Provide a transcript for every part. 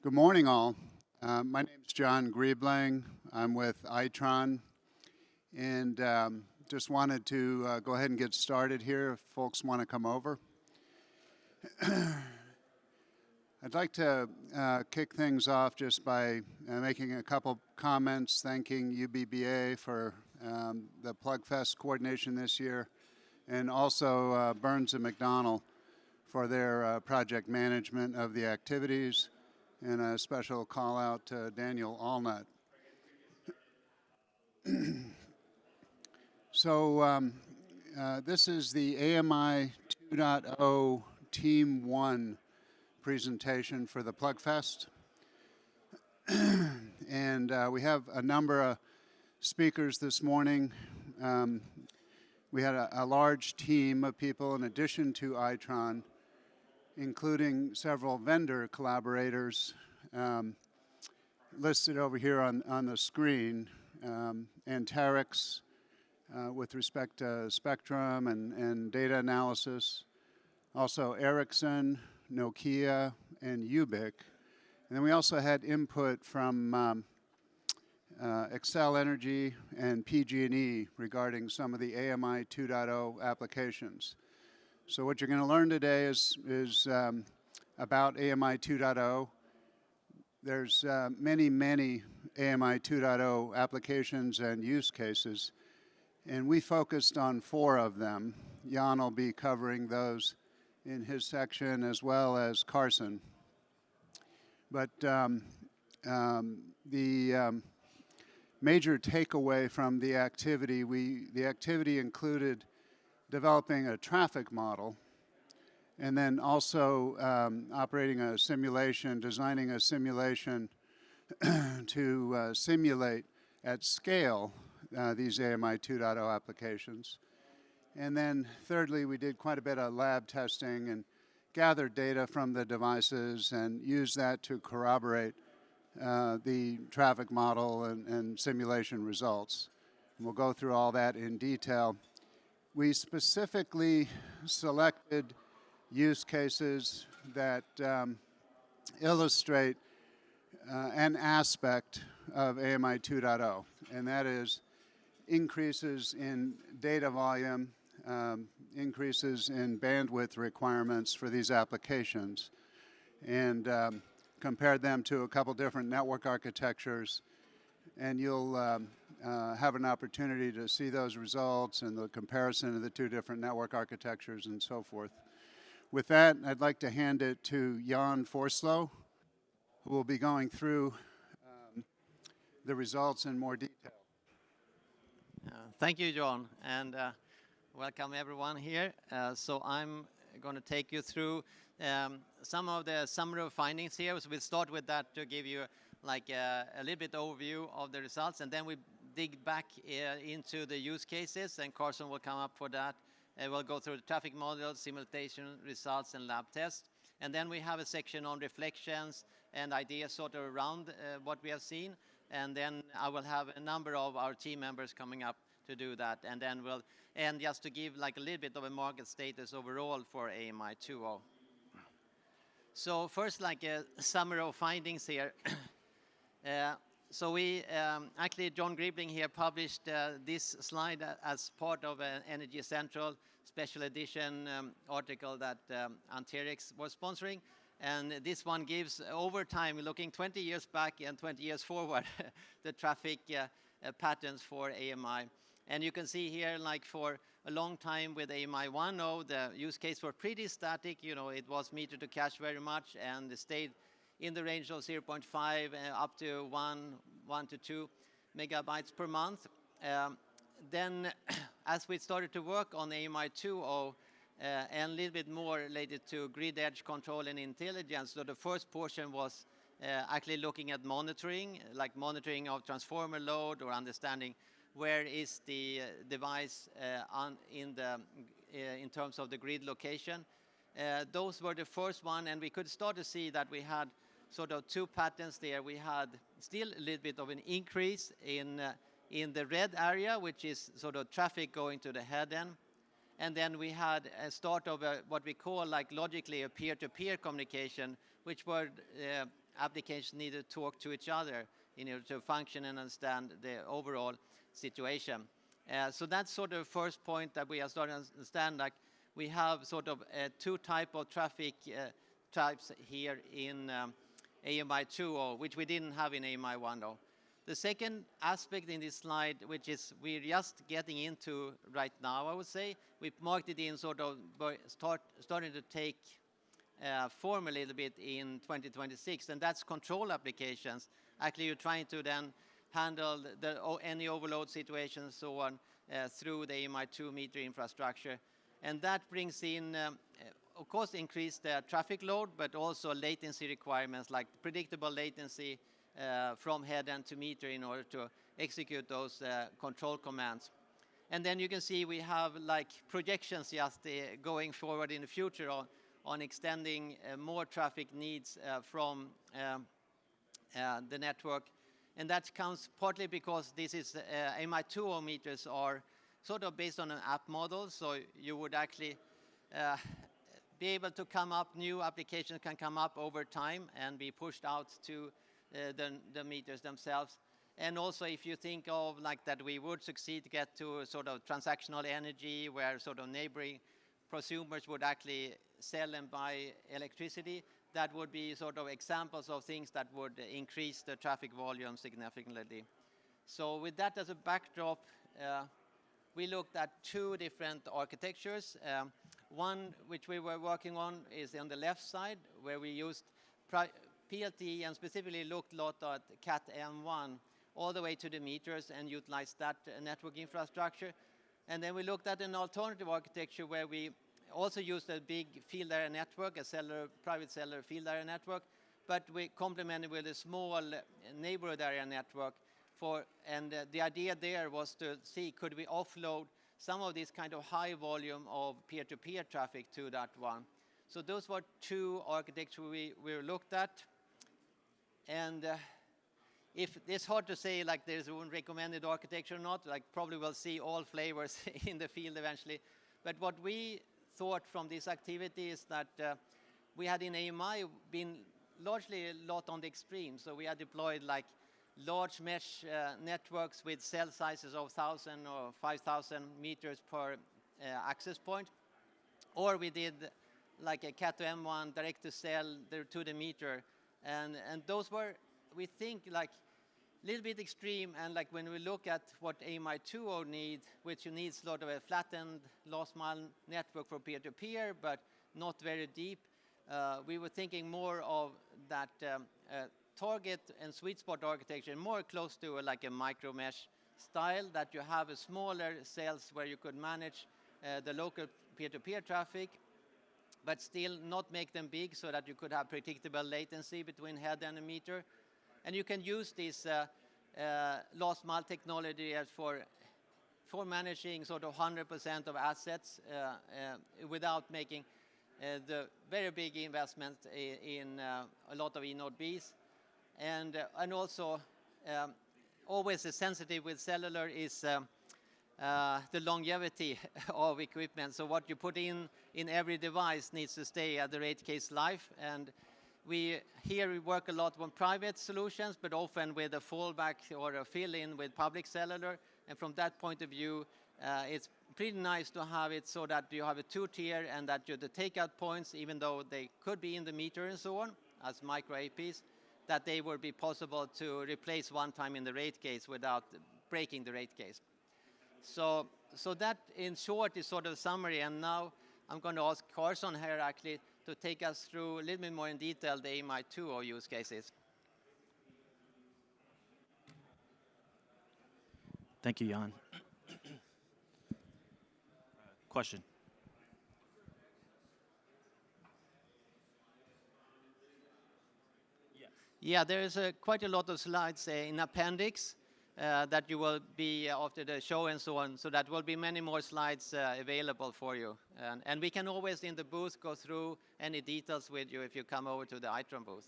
Good morning, all. My name is John Griebling. I'm with Itron, and just wanted to go ahead and get started here if folks want to come over. I'd like to kick things off just by making a couple comments, thanking UBBA for the Plugfest coordination this year, and also Burns and McDonnell for their project management of the activities, and a special call out to Daniel Allnut. So this is the AMI 2.0 Team 1 presentation for the Plugfest. And we have a number of speakers this morning. We had a large team of people in addition to Itron, including several vendor collaborators listed over here on the screen. Anterix with respect to spectrum and data analysis. Also Ericsson, Nokia, and Ubiik. And then we also had input from Xcel Energy and PG&E regarding some of the AMI 2.0 applications. So what you're going to learn today is about AMI 2.0. There's many AMI 2.0 applications and use cases, and we focused on 4 of them. Jan will be covering those in his section, as well as Carson. But the major takeaway from the activity, the activity included developing a traffic model, and then also operating a simulation, designing a simulation to simulate at scale these AMI 2.0 applications. And then thirdly, we did quite a bit of lab testing and gathered data from the devices and used that to corroborate the traffic model and simulation results. And we'll go through all that in detail. We specifically selected use cases that illustrate an aspect of AMI 2.0, and that is increases in data volume, increases in bandwidth requirements for these applications, and compared them to a couple different network architectures, and you'll have an opportunity to see those results and the comparison of the 2 different network architectures and so forth. With that, I'd like to hand it to Jan Forslo, who will be going through the results in more detail. Thank you, John, and welcome everyone here. So I'm going to take you through some of the summary of findings here. So we'll start with that to give you like a little bit overview of the results, and then we dig back into the use cases, and Carson will come up for that. We'll go through the traffic models, simulation results, and lab tests. And then we have a section on reflections and ideas sort of around what we have seen. And then I will have a number of our team members coming up to do that. And then we'll end just to give like a little bit of a market status overall for AMI 2.0. So first, like a summary of findings here. So we, actually, John Griebling here published this slide as part of an Energy Central special edition article that Anterix was sponsoring. And this one gives, over time, looking 20 years back and 20 years forward, the traffic patterns for AMI. And you can see here, like for a long time with AMI 1.0, the use case were pretty static. You know, it was meter to cache very much, and it stayed in the range of 0.5 up to 1 to 2 megabytes per month. Then as we started to work on AMI 2.0 and a little bit more related to grid edge control and intelligence, so the first portion was actually looking at monitoring, like monitoring of transformer load or understanding where is the device in terms of the grid location. Those were the first one, and we could start to see that we had sort of 2 patterns there. We had still a little bit of an increase in the red area, which is sort of traffic going to the head end. And then we had a start of what we call like logically a peer-to-peer communication, which were applications need to talk to each other in order to function and understand the overall situation. So that's sort of the first point that we are starting to understand. Like we have sort of two type of traffic types here in AMI 2.0, which we didn't have in AMI 1.0. The second aspect in this slide, which is we're just getting into right now, I would say, we've marked it in sort of starting to take form a little bit in 2026, and that's control applications. Actually, you're trying to then handle any overload situations and so on through the AMI 2 meter infrastructure. And that brings in, of course, increased traffic load, but also latency requirements like predictable latency from head-end to meter in order to execute those control commands. And then you can see we have like projections just going forward in the future on extending more traffic needs from the network. And that comes partly because this is AMI 2.0 meters are sort of based on an app model, so you would actually be able to come up, new applications can come up over time and be pushed out to the meters themselves. And also if you think of like that we would succeed to get to sort of transactional energy where sort of neighboring prosumers would actually sell and buy electricity, that would be sort of examples of things that would increase the traffic volume significantly. So with that as a backdrop, we looked at two different architectures. One which we were working on is on the left side, where we used PLT and specifically looked a lot at Cat M1 all the way to the meters and utilized that network infrastructure. And then we looked at an alternative architecture where we also used a big field area network, a private cellular field area network, but we complemented with a small neighborhood area network. And the idea there was to see, could we offload some of this kind of high volume of peer-to-peer traffic to that one. So those were two architectures we looked at. And if it's hard to say like there's one recommended architecture or not, like probably we'll see all flavors in the field eventually. But what we thought from this activity is that we had in AMI been largely a lot on the extreme. So we had deployed like large mesh networks with cell sizes of 1,000 or 5,000 meters per access point. Or we did like a Cat M1 direct to cell to the meter. And those were, we think, like a little bit extreme. And like when we look at what AMI 2.0 needs, which needs sort of a flattened last mile network for peer-to-peer, but not very deep, we were thinking more of that target and sweet spot architecture, more close to like a micro mesh style, that you have a smaller cells where you could manage the local peer-to-peer traffic, but still not make them big so that you could have predictable latency between head and a meter. And you can use this last mile technology as for managing sort of 100% of assets without making the very big investment in a lot of eNode Bs. And also, always sensitive with cellular is the longevity of equipment. So what you put in every device needs to stay at the rate case life. And we work a lot on private solutions, but often with a fallback or a fill-in with public cellular. And from that point of view, it's pretty nice to have it so that you have a two-tier and that the takeout points, even though they could be in the meter and so on, as micro APs, that they would be possible to replace one time in the rate case without breaking the rate case. So that, in short, is sort of a summary. And now I'm going to ask Carson here actually to take us through a little bit more in detail the AMI 2.0 use cases. Thank you, Jan. Question. Yeah, there is quite a lot of slides in appendix that you will be after the show and so on. So that will be many more slides available for you. And we can always in the booth go through any details with you if you come over to the Itron booth.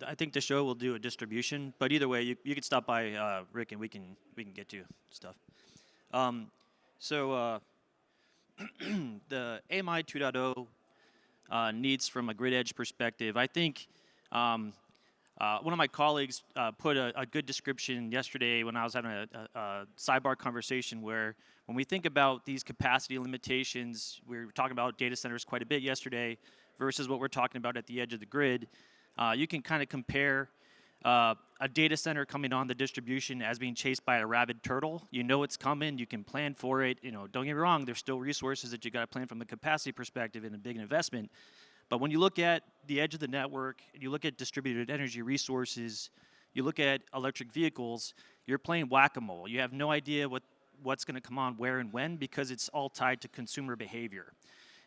I think the show will do a distribution, but either way, you can stop by Rick and we can get you stuff. The AMI 2.0 needs from a grid edge perspective. I think one of my colleagues put a good description yesterday when I was having a sidebar conversation where when we think about these capacity limitations, we were talking about data centers quite a bit yesterday versus what we're talking about at the edge of the grid. You can kind of compare a data center coming on the distribution as being chased by a rabid turtle. You know it's coming, you can plan for it. You know, don't get me wrong, there's still resources that you got to plan from a capacity perspective and a big investment. But when you look at the edge of the network, you look at distributed energy resources, you look at electric vehicles, you're playing whack-a-mole. You have no idea what's going to come on where and when because it's all tied to consumer behavior.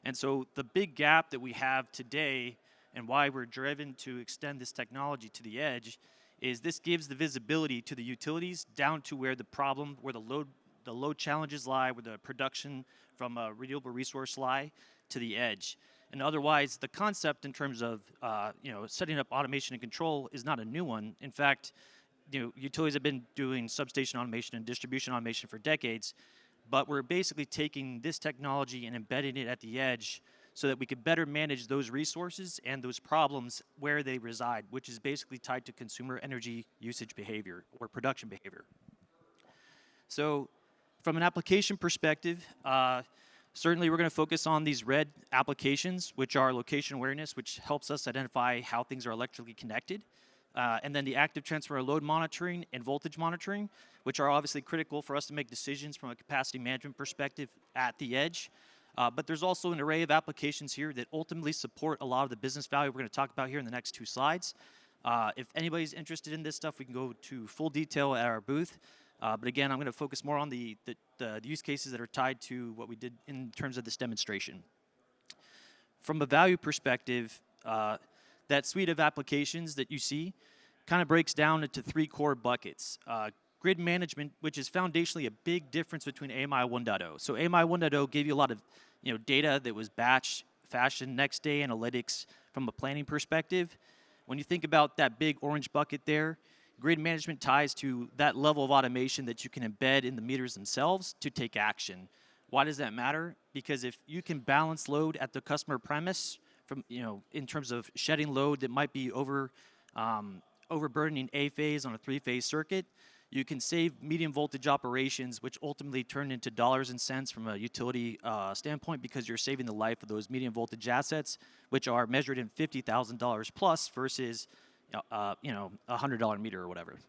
And so the big gap that we have today and why we're driven to extend this technology to the edge is this gives the visibility to the utilities down to where the problem, where the load challenges lie, where the production from a renewable resource lie to the edge. And otherwise, the concept in terms of setting up automation and control is not a new one. In fact, utilities have been doing substation automation and distribution automation for decades, but we're basically taking this technology and embedding it at the edge so that we could better manage those resources and those problems where they reside, which is basically tied to consumer energy usage behavior or production behavior. So from an application perspective, certainly we're going to focus on these red applications, which are location awareness, which helps us identify how things are electrically connected. And then the active transfer load monitoring and voltage monitoring, which are obviously critical for us to make decisions from a capacity management perspective at the edge. But there's also an array of applications here that ultimately support a lot of the business value we're going to talk about here in the next two slides. If anybody's interested in this stuff, we can go to full detail at our booth. But again, I'm going to focus more on the use cases that are tied to what we did in terms of this demonstration. From a value perspective, that suite of applications that you see kind of breaks down into three core buckets. Grid management, which is foundationally a big difference between AMI 1.0. So AMI 1.0 gave you a lot of data that was batch, fashion, next day analytics from a planning perspective. When you think about that big orange bucket there, grid management ties to that level of automation that you can embed in the meters themselves to take action. Why does that matter? Because if you can balance load at the customer premise from in terms of shedding load that might be overburdening a phase on a three-phase circuit, you can save medium voltage operations, which ultimately turn into dollars and cents from a utility standpoint because you're saving the life of those medium voltage assets, which are measured in $50,000 plus versus a $100 meter or whatever.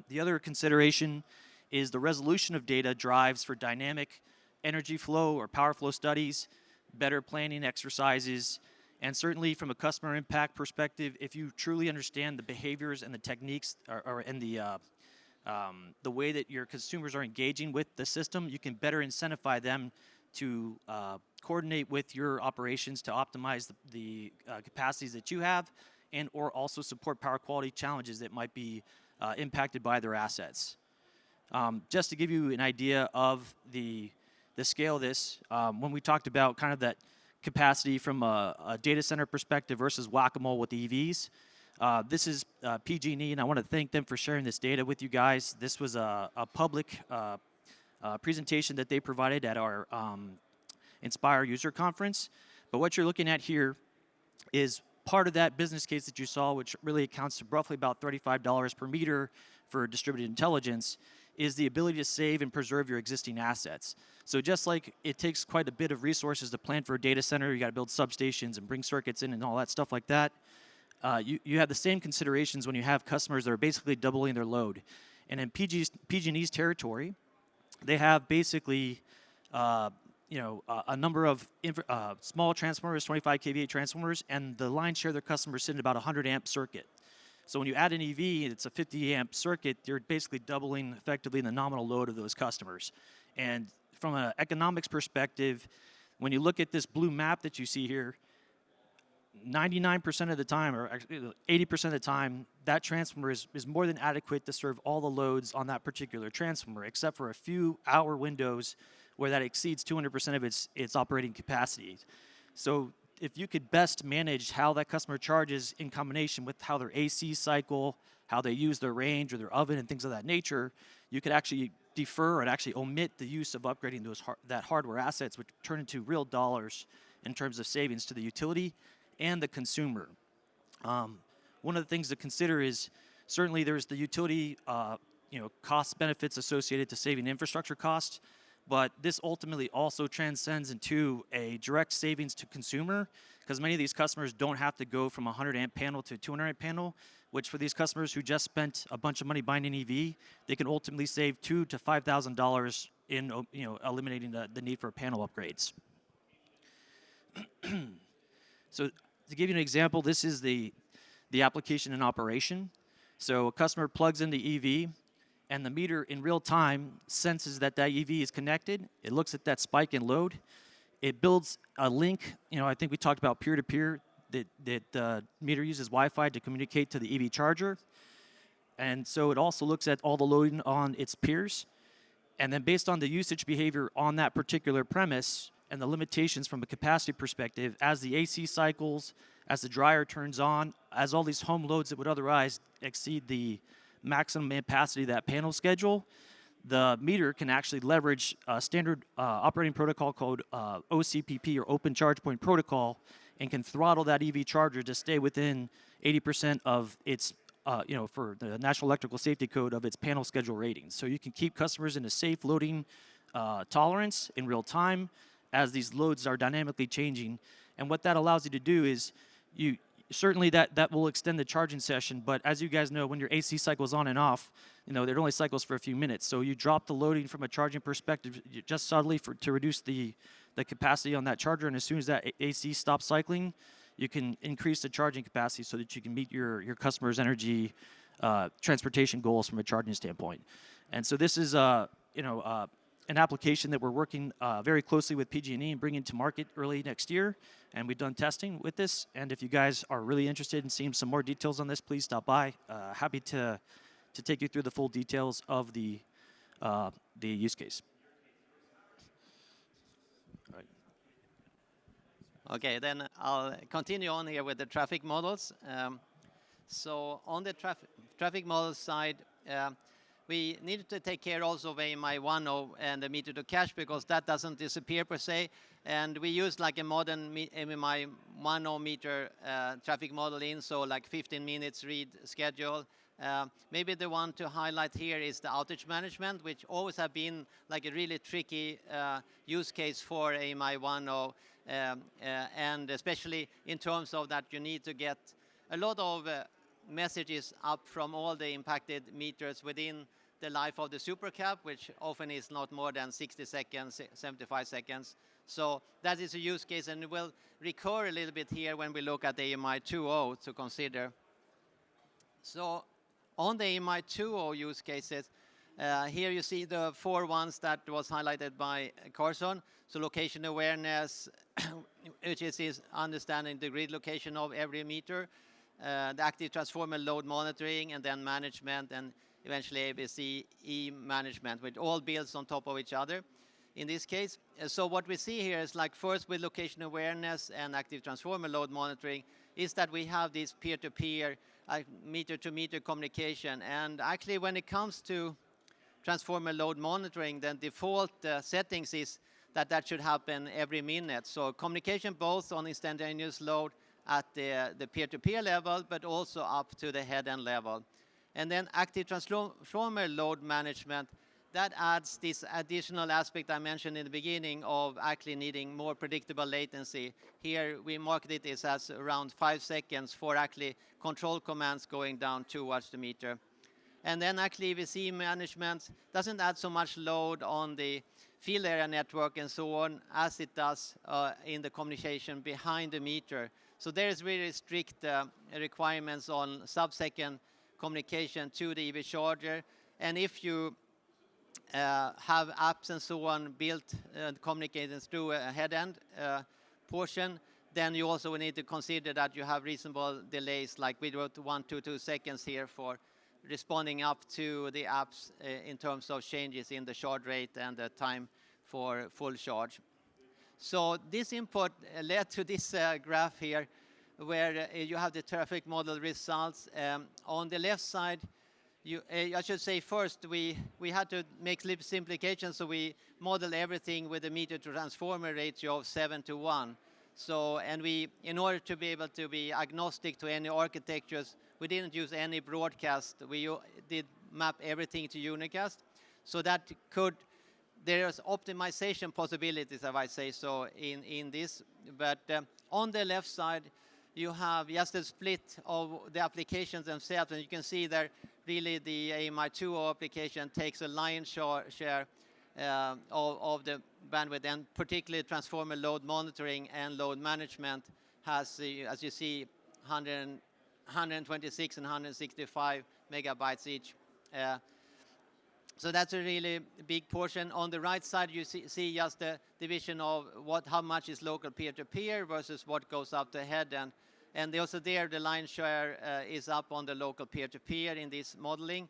The other consideration is the resolution of data drives for dynamic energy flow or power flow studies, better planning exercises, and certainly from a customer impact perspective, if you truly understand the behaviors and the techniques and the way that your consumers are engaging with the system, you can better incentivize them to coordinate with your operations to optimize the capacities that you have and or also support power quality challenges that might be impacted by their assets. Just to give you an idea of the scale of this, when we talked about kind of that capacity from a data center perspective versus whack-a-mole with EVs, this is PG&E, and I want to thank them for sharing this data with you guys. This was a public presentation that they provided at our Inspire user conference. But what you're looking at here is part of that business case that you saw, which really accounts to roughly about $35 per meter for distributed intelligence, is the ability to save and preserve your existing assets. So just like it takes quite a bit of resources to plan for a data center, you got to build substations and bring circuits in and all that stuff like that, you have the same considerations when you have customers that are basically doubling their load. And in PG&E's territory, they have basically a number of small transformers, 25 kVA transformers, and the lion's share of their customers sit at about 100 amp circuit. So when you add an EV, it's a 50 amp circuit, you're basically doubling effectively the nominal load of those customers. And from an economics perspective, when you look at this blue map that you see here, 99% of the time, or actually 80% of the time, that transformer is more than adequate to serve all the loads on that particular transformer, except for a few hour windows where that exceeds 200% of its operating capacity. So if you could best manage how that customer charges in combination with how their AC cycle, how they use their range or their oven and things of that nature, you could actually defer and actually omit the use of upgrading that hardware assets, which turn into real dollars in terms of savings to the utility and the consumer. One of the things to consider is certainly there's the utility cost benefits associated to saving infrastructure costs, but this ultimately also transcends into a direct savings to consumer, because many of these customers don't have to go from a 100 amp panel to a 200 amp panel, which for these customers who just spent a bunch of money buying an EV, they can ultimately save $2,000 to $5,000 in eliminating the need for panel upgrades. So to give you an example, this is the application in operation. So a customer plugs in the EV, and the meter in real time senses that EV is connected. It looks at that spike in load. It builds a link. I think we talked about peer-to-peer, that the meter uses Wi-Fi to communicate to the EV charger. And so it also looks at all the loading on its peers. And then based on the usage behavior on that particular premise and the limitations from a capacity perspective, as the AC cycles, as the dryer turns on, as all these home loads that would otherwise exceed the maximum capacity of that panel schedule, the meter can actually leverage a standard operating protocol called OCPP, or Open Charge Point Protocol, and can throttle that EV charger to stay within 80% of its, for the National Electrical Safety Code, of its panel schedule ratings. So you can keep customers in a safe loading tolerance in real time as these loads are dynamically changing. And what that allows you to do is certainly that will extend the charging session, but as you guys know, when your AC cycles on and off, it only cycles for a few minutes. So you drop the loading from a charging perspective just subtly to reduce the capacity on that charger, and as soon as that AC stops cycling, you can increase the charging capacity so that you can meet your customers' energy transportation goals from a charging standpoint. And so this is an application that we're working very closely with PG&E and bringing to market early next year. And we've done testing with this. And if you guys are really interested in seeing some more details on this, please stop by. Happy to take you through the full details of the use case. All right. Okay, then I'll continue on here with the traffic models. So on the traffic model side, we needed to take care also of AMI 1.0 and the meter to cache, because that doesn't disappear per se. And we use like a modern AMI 1.0 meter traffic model in, so like 15 minutes read schedule. Maybe the one to highlight here is the outage management, which always have been like a really tricky use case for AMI 1.0, and especially in terms of that you need to get a lot of messages up from all the impacted meters within the life of the supercap, which often is not more than 60 seconds, 75 seconds. So that is a use case, and it will recur a little bit here when we look at the AMI 2.0 to consider. So on the AMI 2.0 use cases, here you see the 4 ones that was highlighted by Carson. So location awareness, which is understanding the grid location of every meter, the active transformer load monitoring, and then management, and eventually ABC management, which all builds on top of each other in this case. So what we see here is, like, first with location awareness and active transformer load monitoring, is that we have this peer-to-peer, meter-to-meter communication. And actually when it comes to transformer load monitoring, then default settings is that should happen every minute. So communication both on instantaneous load at the peer-to-peer level, but also up to the head-end level. And then active transformer load management, that adds this additional aspect I mentioned in the beginning of actually needing more predictable latency. Here we marked it as around 5 seconds for actually control commands going down towards the meter. And then actually VC management doesn't add so much load on the field area network and so on as it does in the communication behind the meter. So there is really strict requirements on sub-second communication to the EV charger. And if you have apps and so on built communicating through a head-end portion, then you also need to consider that you have reasonable delays, like we wrote 1 to 2 seconds here for responding up to the apps in terms of changes in the charge rate and the time for full charge. So this input led to this graph here, where you have the traffic model results. On the left side, I should say first, we had to make simplification, so we model everything with a meter to transformer ratio of 7 to 1. So, and we, in order to be able to be agnostic to any architectures, we didn't use any broadcast. We did map everything to unicast. So that could, there's optimization possibilities, if I say so, in this. But on the left side, you have just a split of the applications themselves, and you can see that really the AMI2 application takes a lion's share of the bandwidth, and particularly transformer load monitoring and load management has, as you see, 126 and 165 megabytes each. So that's a really big portion. On the right side, you see just the division of how much is local peer-to-peer versus what goes up the head. And also there, the lion's share is up on the local peer-to-peer in this modeling.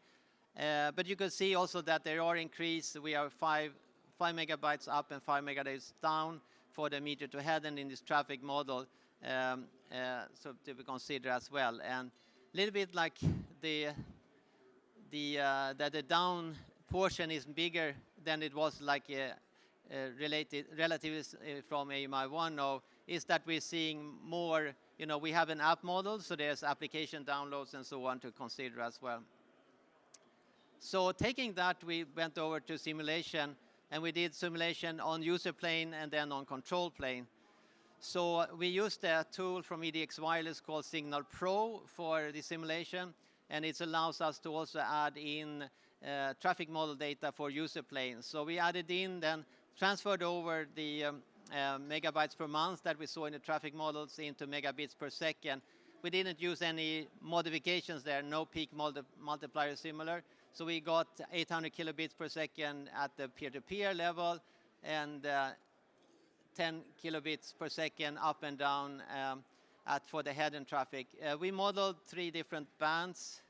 But you can see also that there are increase. We are 5 megabytes up and 5 megabytes down for the meter-to-head and in this traffic model, so to be considered as well. And a little bit like that the down portion is bigger than it was like relatively from AMI1 now, is that we're seeing more, we have an app model, so there's application downloads and so on to consider as well. So taking that, we went over to simulation, and we did simulation on user plane and then on control plane. So we used a tool from EDX Wireless called Signal Pro for the simulation, and it allows us to also add in traffic model data for user planes. So we added in, then transferred over the megabytes per month that we saw in the traffic models into megabits per second. We didn't use any modifications there, no peak multiplier similar. So we got 800 kilobits per second at the peer-to-peer level, and 10 kilobits per second up and down for the head-end traffic. We modeled 3 different bands,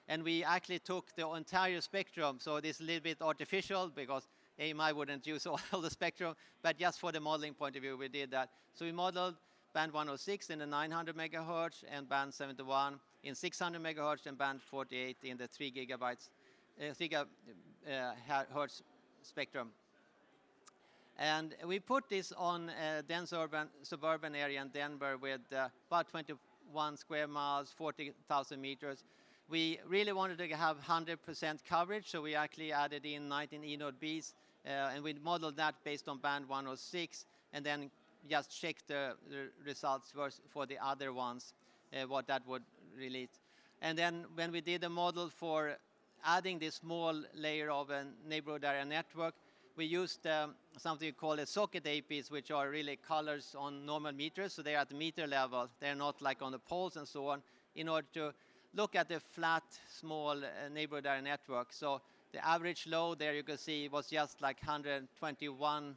and we actually took the entire spectrum. So this is a little bit artificial because AMI wouldn't use all the spectrum, but just for the modeling point of view, we did that. So we modeled band 106 in the 900 megahertz and band 71 in 600 megahertz and band 48 in the 3 gigahertz spectrum. And we put this on a dense suburban area in Denver with about 21 square miles, 40,000 meters. We really wanted to have 100% coverage, so we actually added in 19 E-node Bs, and we modeled that based on band 106, and then just checked the results for the other ones, what that would relate. And then when we did a model for adding this small layer of a neighborhood area network, we used something called socket APs, which are really colors on normal meters, so they're at the meter level. They're not like on the poles and so on, in order to look at the flat, small neighborhood area network. So the average load there you can see was just like 121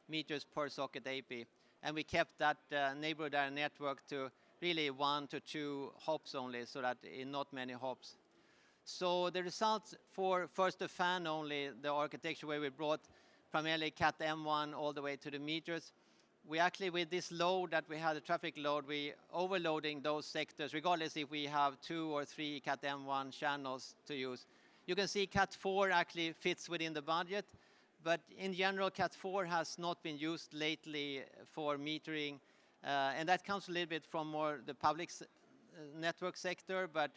meters per socket AP. And we kept that neighborhood area network to really 1 to 2 hops only, so that not many hops. So the results for first the fan only, the architecture where we brought primarily Cat M1 all the way to the meters, we actually, with this load that we had, the traffic load, we overloading those sectors, regardless if we have 2 or 3 Cat M1 channels to use. You can see Cat 4 actually fits within the budget, but in general, Cat 4 has not been used lately for metering, and that comes a little bit from more the public network sector, but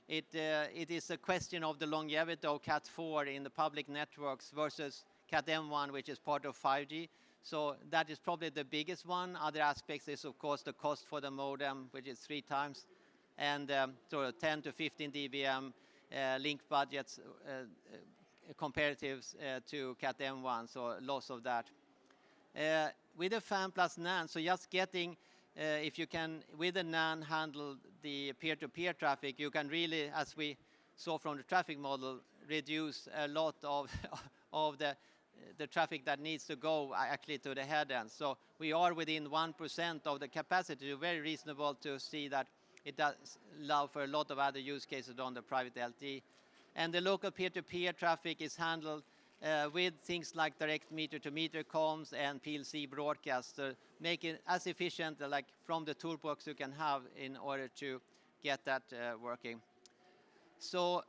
it is a question of the longevity of Cat 4 in the public networks versus Cat M1, which is part of 5G. So that is probably the biggest one. Other aspects is, of course, the cost for the modem, which is 3 times, and sort of 10 to 15 dBm link budgets comparatives to Cat M1, so loss of that. With the fan plus NAN, so just getting, if you can, with the NAN handle the peer-to-peer traffic, you can really, as we saw from the traffic model, reduce a lot of the traffic that needs to go actually to the head end. So we are within 1% of the capacity. Very reasonable to see that it does allow for a lot of other use cases on the private LTE. And the local peer-to-peer traffic is handled with things like direct meter-to-meter comms and PLC broadcasts to make it as efficient like from the toolbox you can have in order to get that working. So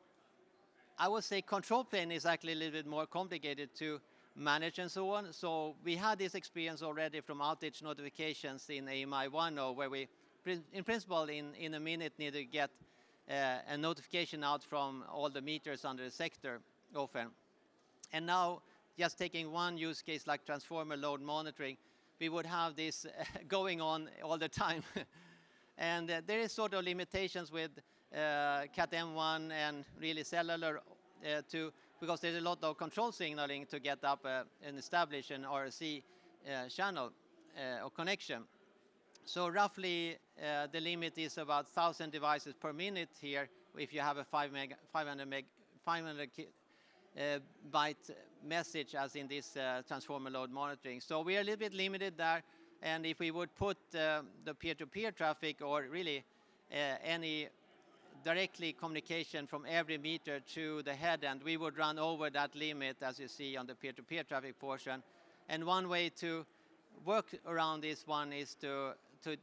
I would say control plane is actually a little bit more complicated to manage and so on. So we had this experience already from outage notifications in AMI 1.0, where we, in principle, in a minute need to get a notification out from all the meters under the sector often. And now, just taking one use case like transformer load monitoring, we would have this going on all the time. And there is sort of limitations with Cat M1 and really cellular because there's a lot of control signaling to get up and establish an RC channel or connection. So roughly the limit is about 1,000 devices per minute here if you have a 500 byte message as in this transformer load monitoring. So we are a little bit limited there, and if we would put the peer-to-peer traffic or really any directly communication from every meter to the head end, we would run over that limit as you see on the peer-to-peer traffic portion. And one way to work around this one is to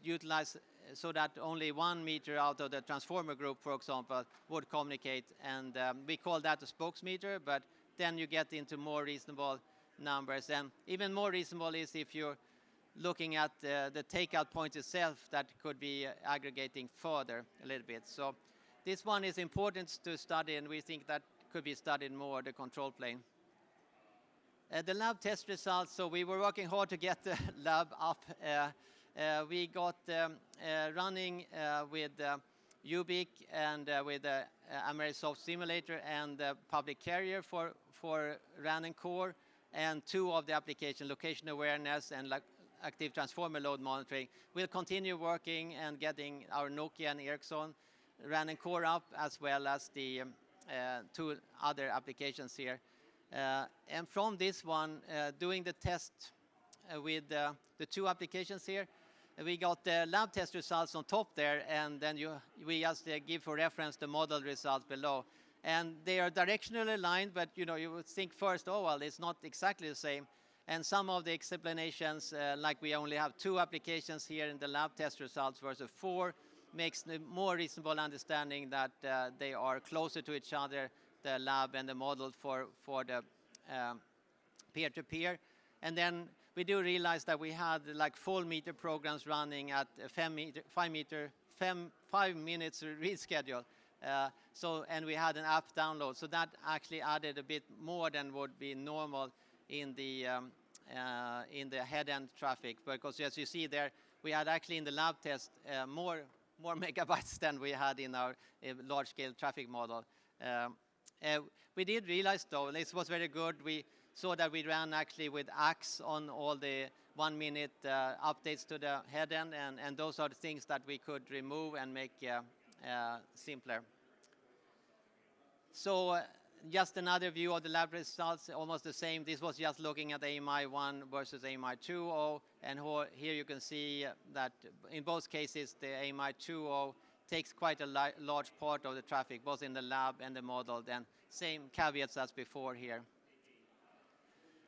utilize so that only 1 meter out of the transformer group, for example, would communicate. And we call that a spokes meter, but then you get into more reasonable numbers. And even more reasonable is if you're looking at the takeout point itself, that could be aggregating further a little bit. So this one is important to study, and we think that could be studied more, the control plane. The lab test results, so we were working hard to get the lab up. We got running with Ubiik and with the Amerisoft simulator and the public carrier for RAN and core, and 2 of the application, location awareness and active transformer load monitoring. We'll continue working and getting our Nokia and Ericsson RAN and core up, as well as the 2 other applications here. And from this one, doing the test with the 2 applications here, we got the lab test results on top there, and then we just give for reference the model results below. And they are directionally aligned, but you would think first, oh well, it's not exactly the same. And some of the explanations, like we only have 2 applications here in the lab test results versus 4, makes the more reasonable understanding that they are closer to each other, the lab and the model for the peer-to-peer. And then we do realize that we had like full meter programs running at 5 minutes read schedule. And we had an app download. So that actually added a bit more than would be normal in the head-end traffic. Because as you see there, we had actually in the lab test more megabytes than we had in our large-scale traffic model. We did realize, though, this was very good. We saw that we ran actually with AX on all the 1-minute updates to the head end, and those are the things that we could remove and make simpler. So just another view of the lab results, almost the same. This was just looking at AMI 1 versus AMI 2.0, and here you can see that in both cases the AMI 2.0 takes quite a large part of the traffic, both in the lab and the model, then same caveats as before here.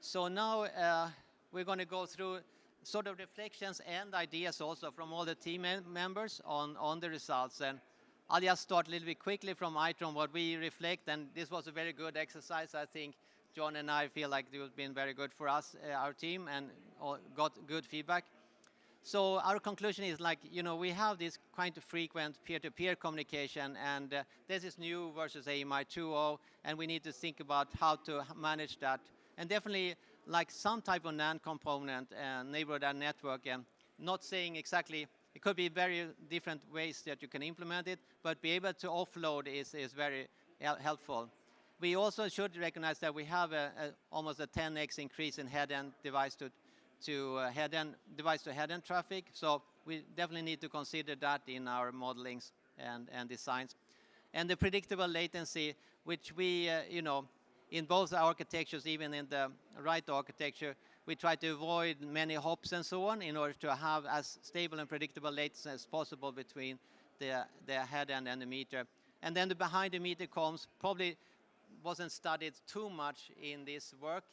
So now we're going to go through sort of reflections and ideas also from all the team members on the results. And I'll just start a little bit quickly from Itron, what we reflect, and this was a very good exercise. I think John and I feel like it has been very good for us, our team, and got good feedback. So our conclusion is like, we have this quite frequent peer-to-peer communication, and this is new versus AMI 2.0, and we need to think about how to manage that. And definitely like some type of NAND component and neighborhood network, and not saying exactly, it could be very different ways that you can implement it, but be able to offload is very helpful. We also should recognize that we have almost a 10x increase in head-end device to head-end traffic. So we definitely need to consider that in our modelings and designs. And the predictable latency, which we, in both architectures, even in the right architecture, we try to avoid many hops and so on in order to have as stable and predictable latency as possible between the head end and the meter. And then the behind the meter comms probably wasn't studied too much in this work,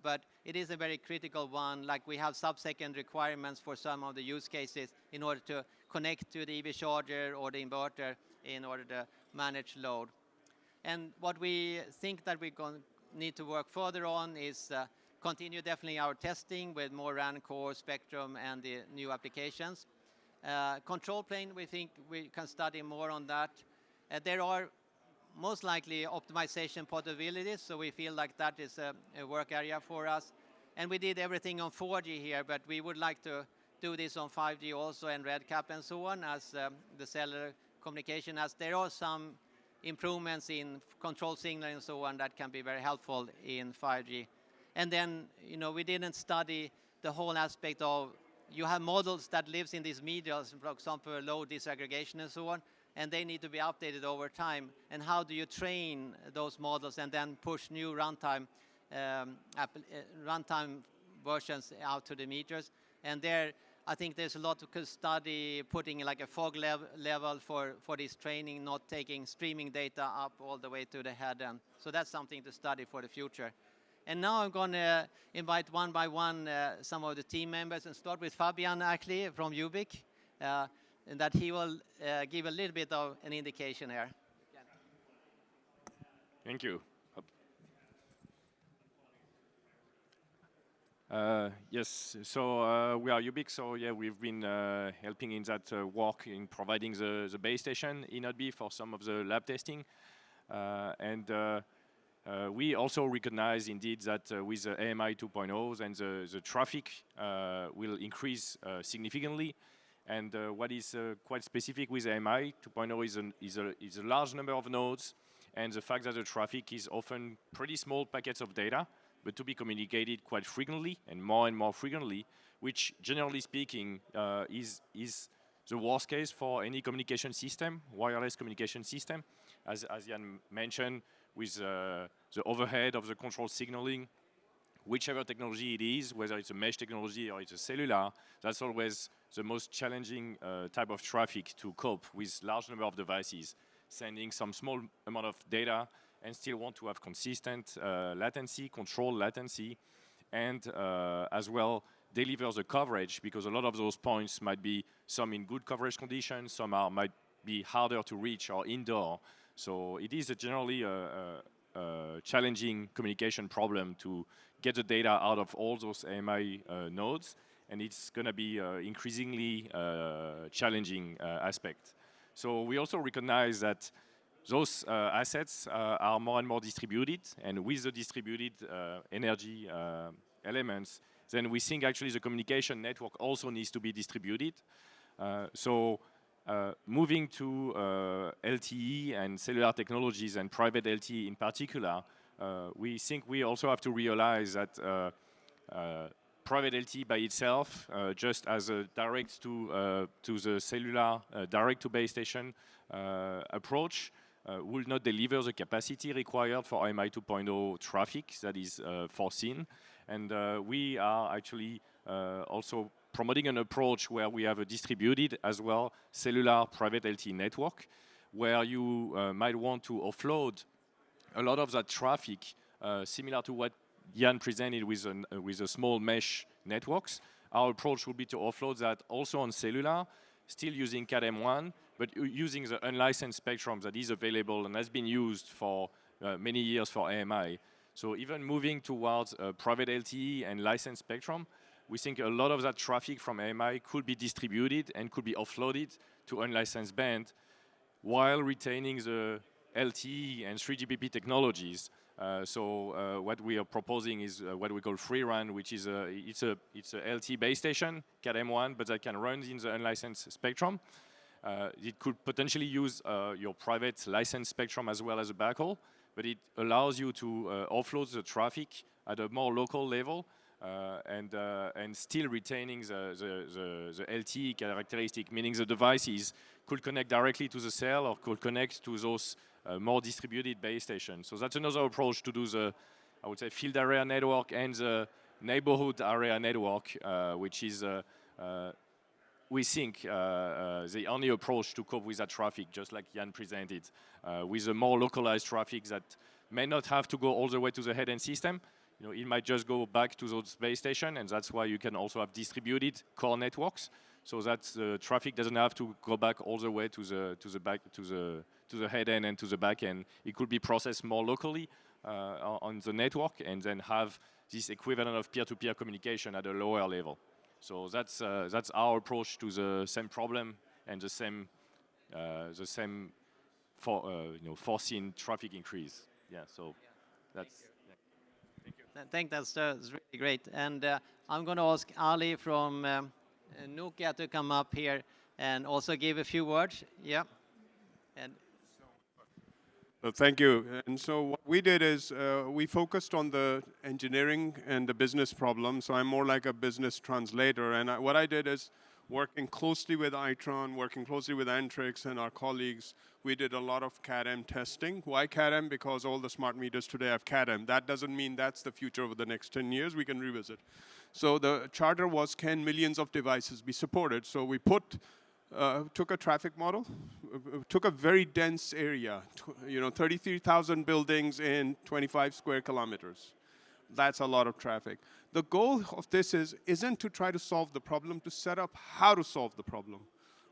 but it is a very critical one. Like we have sub-second requirements for some of the use cases in order to connect to the EV charger or the inverter in order to manage load. And what we think that we're going to need to work further on is continue definitely our testing with more RAN core spectrum and the new applications. Control plane, we think we can study more on that. There are most likely optimization possibilities, so we feel like that is a work area for us. And we did everything on 4G here, but we would like to do this on 5G also, and RedCap and so on, as the cellular communication, as there are some improvements in control signal and so on that can be very helpful in 5G. And then, you know, we didn't study the whole aspect of, you have models that lives in these medias, for example, low disaggregation and so on, and they need to be updated over time. And how do you train those models and then push new runtime versions out to the meters? And there, I think there's a lot to study, putting like a fog level for this training, not taking streaming data up all the way to the head end. So that's something to study for the future. And now I'm going to invite one by one some of the team members, and start with Fabian, actually, from Ubiik, and that he will give a little bit of an indication here. Thank you. Yes, so we are Ubiik, so yeah, we've been helping in that work in providing the base station in Ubiik for some of the lab testing. We also recognize indeed that with the AMI 2.0, then the traffic will increase significantly. And what is quite specific with AMI 2.0 is a large number of nodes, and the fact that the traffic is often pretty small packets of data, but to be communicated quite frequently and more frequently, which generally speaking is the worst case for any communication system, wireless communication system. As Jan mentioned, with the overhead of the control signaling, whichever technology it is, whether it's a mesh technology or it's a cellular, that's always the most challenging type of traffic to cope with large number of devices, sending some small amount of data and still want to have consistent latency, control latency, and as well deliver the coverage, because a lot of those points might be some in good coverage conditions, some might be harder to reach or indoor. So it is generally a challenging communication problem to get the data out of all those AMI nodes, and it's going to be increasingly challenging aspect. So we also recognize that those assets are more and more distributed, and with the distributed energy elements, then we think actually the communication network also needs to be distributed. Moving to LTE and cellular technologies and private LTE in particular, we think we also have to realize that private LTE by itself, just as a direct to the cellular, direct to base station approach, will not deliver the capacity required for AMI 2.0 traffic that is foreseen. And we are actually also promoting an approach where we have a distributed as well cellular private LTE network, where you might want to offload a lot of that traffic, similar to what Jan presented with the small mesh networks. Our approach would be to offload that also on cellular, still using CAT-M1, but using the unlicensed spectrum that is available and has been used for many years for AMI. So even moving towards private LTE and licensed spectrum, we think a lot of that traffic from AMI could be distributed and could be offloaded to unlicensed band while retaining the LTE and 3GPP technologies. What we are proposing is what we call free run, which is it's a LTE base station, CAT-M1, but that can run in the unlicensed spectrum. It could potentially use your private licensed spectrum as well as a backhaul, but it allows you to offload the traffic at a more local level and still retaining the LTE characteristic, meaning the devices could connect directly to the cell or could connect to those more distributed base stations. So that's another approach to do the, I would say, field area network and the neighborhood area network, which is, we think, the only approach to cope with that traffic, just like Jan presented, with a more localized traffic that may not have to go all the way to the head-end system. You know, it might just go back to those base stations, and that's why you can also have distributed core networks, so that the traffic doesn't have to go back all the way to the head end and to the back end. It could be processed more locally on the network, and then have this equivalent of peer-to-peer communication at a lower level. So that's our approach to the same problem and the same foreseen traffic increase. Yeah, so that's. I think that's really great. And I'm going to ask Ali from Nokia to come up here and also give a few words. Yeah. And Thank you. And so what we did is we focused on the engineering and the business problem. So I'm more like a business translator. And what I did is working closely with Itron, working closely with Anterix and our colleagues, we did a lot of CAD-M testing. Why CAD-M? Because all the smart meters today have CAD-M. That doesn't mean that's the future over the next 10 years. We can revisit. So the charter was, can millions of devices be supported? So we took a traffic model, took a very dense area, 33,000 buildings in 25 square kilometers. That's a lot of traffic. The goal of this isn't to try to solve the problem, to set up how to solve the problem.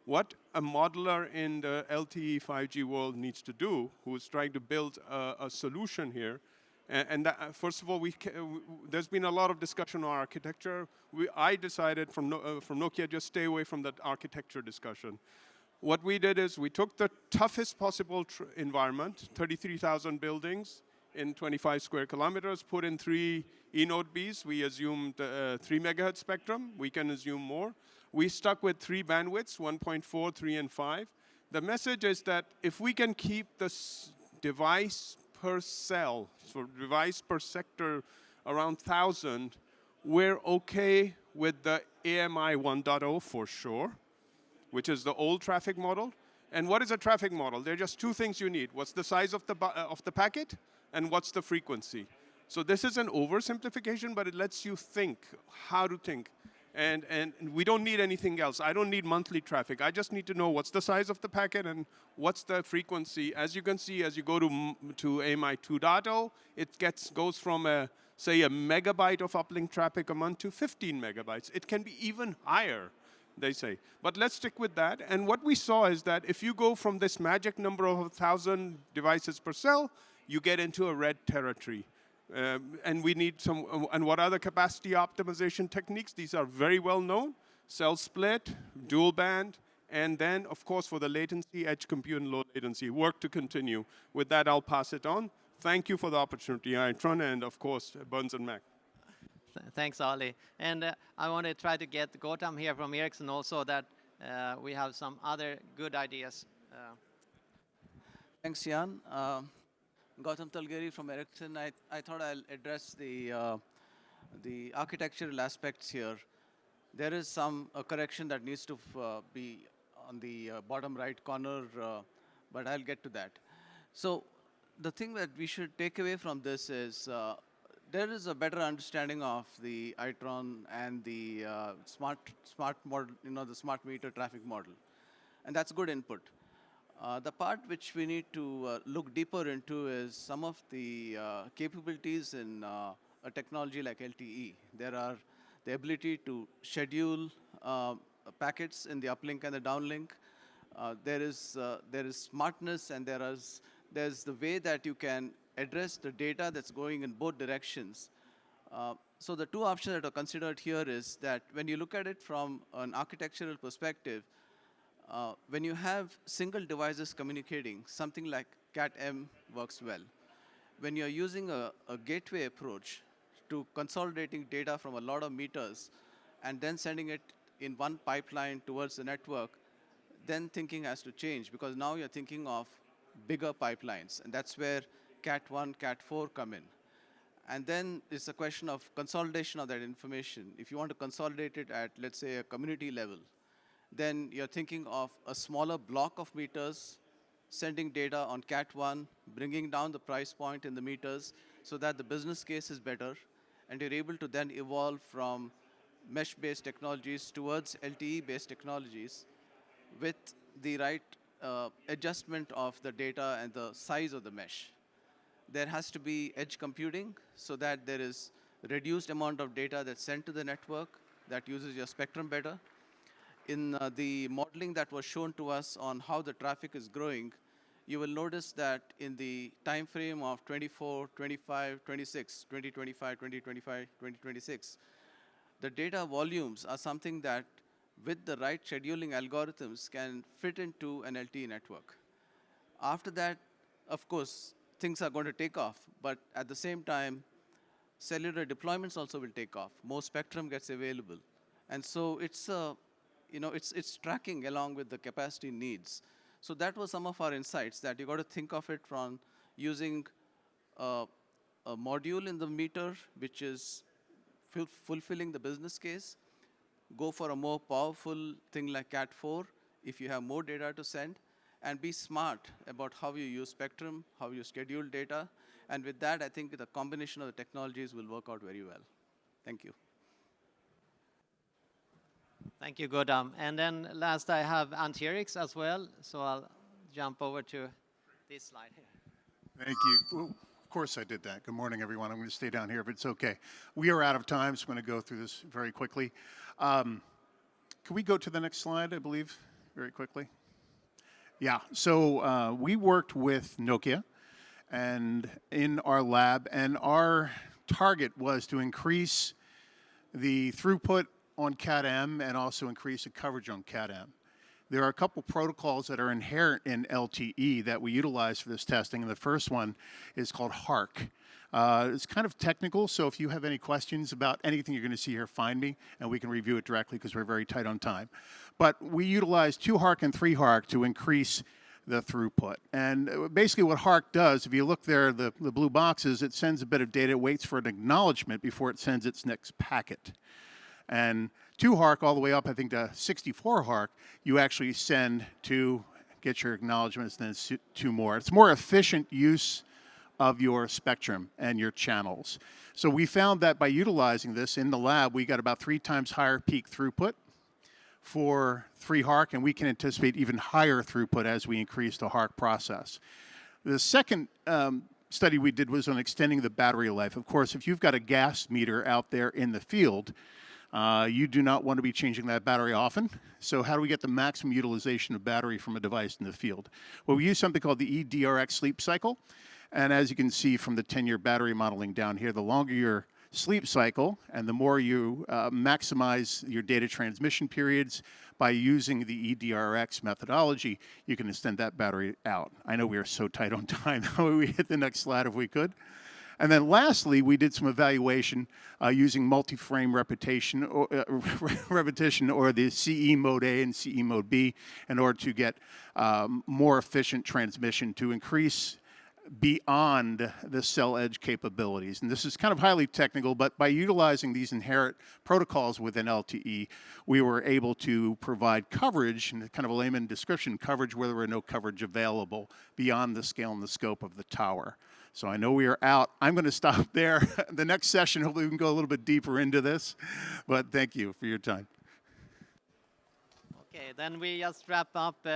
What a modeler in the LTE 5G world needs to do, who is trying to build a solution here, and that, first of all, there's been a lot of discussion on architecture. I decided from Nokia, just stay away from that architecture discussion. What we did is we took the toughest possible environment, 33,000 buildings in 25 square kilometers, put in 3 eNode Bs. We assumed 3 megahertz spectrum. We can assume more. We stuck with 3 bandwidths, 1.4, 3, and 5. The message is that if we can keep this device per cell, so device per sector around 1,000, we're okay with the AMI 1.0 for sure, which is the old traffic model. And what is a traffic model? There are just 2 things you need. What's the size of the packet, and what's the frequency? So this is an oversimplification, but it lets you think how to think. And we don't need anything else. I don't need monthly traffic. I just need to know what's the size of the packet and what's the frequency. As you can see, as you go to AMI 2.0, it goes from say a megabyte of uplink traffic a month to 15 megabytes. It can be even higher, they say. But let's stick with that. And what we saw is that if you go from this magic number of 1,000 devices per cell, you get into a red territory. And we need and what are the capacity optimization techniques? These are very well known. Cell split, dual band, and then, of course, for the latency, edge compute and low latency. Work to continue. With that, I'll pass it on. Thank you for the opportunity, Itron, and of course, Burns and Mac. Thanks, Ali. And I want to try to get Gautam here from Ericsson also, that we have some other good ideas. Thanks, Jan. Gautam Talgeri from Ericsson. I thought I'll address the architectural aspects here. There is some correction that needs to be on the bottom right corner, but I'll get to that. So the thing that we should take away from this is there is a better understanding of the Itron and the smart model, the smart meter traffic model, and that's good input. The part which we need to look deeper into is some of the capabilities in a technology like LTE. There are the ability to schedule packets in the uplink and the downlink. There is smartness, and there's the way that you can address the data that's going in both directions. So the 2 options that are considered here is that when you look at it from an architectural perspective, when you have single devices communicating, something like CAT-M works well. When you're using a gateway approach to consolidating data from a lot of meters and then sending it in one pipeline towards the network, then thinking has to change, because now you're thinking of bigger pipelines, and that's where CAT1, CAT4 come in. And then it's a question of consolidation of that information. If you want to consolidate it at, let's say, a community level, then you're thinking of a smaller block of meters, sending data on CAT1, bringing down the price point in the meters so that the business case is better, and you're able to then evolve from mesh-based technologies towards LTE-based technologies with the right adjustment of the data and the size of the mesh. There has to be edge computing so that there is reduced amount of data that's sent to the network that uses your spectrum better. In the modeling that was shown to us on how the traffic is growing, you will notice that in the time frame of 24, 25, 26, 2025, 2025, 2026, the data volumes are something that, with the right scheduling algorithms, can fit into an LTE network. After that, of course, things are going to take off, but at the same time, cellular deployments also will take off. More spectrum gets available. And so it's, it's tracking along with the capacity needs. So that was some of our insights, that you got to think of it from using a module in the meter, which is fulfilling the business case. Go for a more powerful thing like Cat4 if you have more data to send, and be smart about how you use spectrum, how you schedule data. And with that, I think the combination of the technologies will work out very well. Thank you. Thank you, Godam. And then last I have Anterix as well, so I'll jump over to this slide here. Thank you. Well, of course I did that. Good morning, everyone. I'm going to stay down here if it's okay. We are out of time, so I'm going to go through this very quickly. Can we go to the next slide, I believe, very quickly? Yeah, so we worked with Nokia and in our lab, and our target was to increase the throughput on Cat-M and also increase the coverage on Cat-M. There are a couple protocols that are inherent in LTE that we utilize for this testing, and the first one is called HARC. It's kind of technical, so if you have any questions about anything you're going to see here, find me, and we can review it directly because we're very tight on time. But we utilize 2 HARC and 3 HARC to increase the throughput. And basically what HARC does, if you look there, the blue boxes, it sends a bit of data, it waits for an acknowledgement before it sends its next packet. And 2 HARC all the way up, I think, to 64 HARC, you actually send to get your acknowledgements, then 2 more. It's more efficient use of your spectrum and your channels. So we found that by utilizing this in the lab, we got about 3 times higher peak throughput for 3 HARC, and we can anticipate even higher throughput as we increase the HARC process. The second study we did was on extending the battery life. Of course, if you've got a gas meter out there in the field, you do not want to be changing that battery often. So how do we get the maximum utilization of battery from a device in the field? Well, we use something called the EDRX sleep cycle. And as you can see from the 10-year battery modeling down here, the longer your sleep cycle and the more you maximize your data transmission periods by using the EDRX methodology, you can extend that battery out. I know we are so tight on time. We hit the next slide if we could. And then lastly, we did some evaluation using multi-frame repetition or the CE mode A and CE mode B in order to get more efficient transmission to increase beyond the cell edge capabilities. And this is kind of highly technical, but by utilizing these inherent protocols within LTE, we were able to provide coverage, and kind of a layman description, coverage where there were no coverage available beyond the scale and the scope of the tower. So I know we are out. I'm going to stop there. The next session, hopefully we can go a little bit deeper into this, but thank you for your time. Okay, then we just wrap up.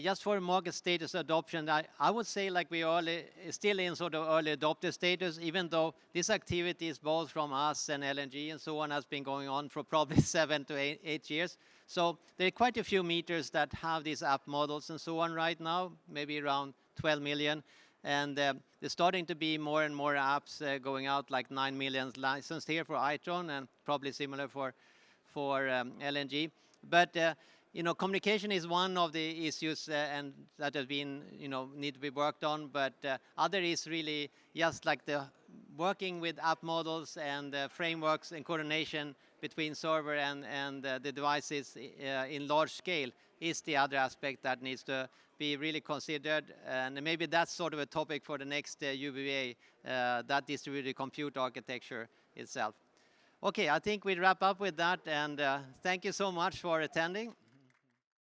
Just for market status adoption, I would say like we are still in sort of early adopter status, even though this activity is both from us and LNG and so on has been going on for probably 7 to 8 years. So there are quite a few meters that have these app models and so on right now, maybe around 12 million. And there's starting to be more and more apps going out, like 9 million licensed here for Itron and probably similar for LNG. But communication is one of the issues and that has been, need to be worked on. But other is really just like the working with app models and frameworks and coordination between server and the devices in large scale is the other aspect that needs to be really considered. And maybe that's sort of a topic for the next UBA, that distributed compute architecture itself. Okay, I think we wrap up with that. And thank you so much for attending.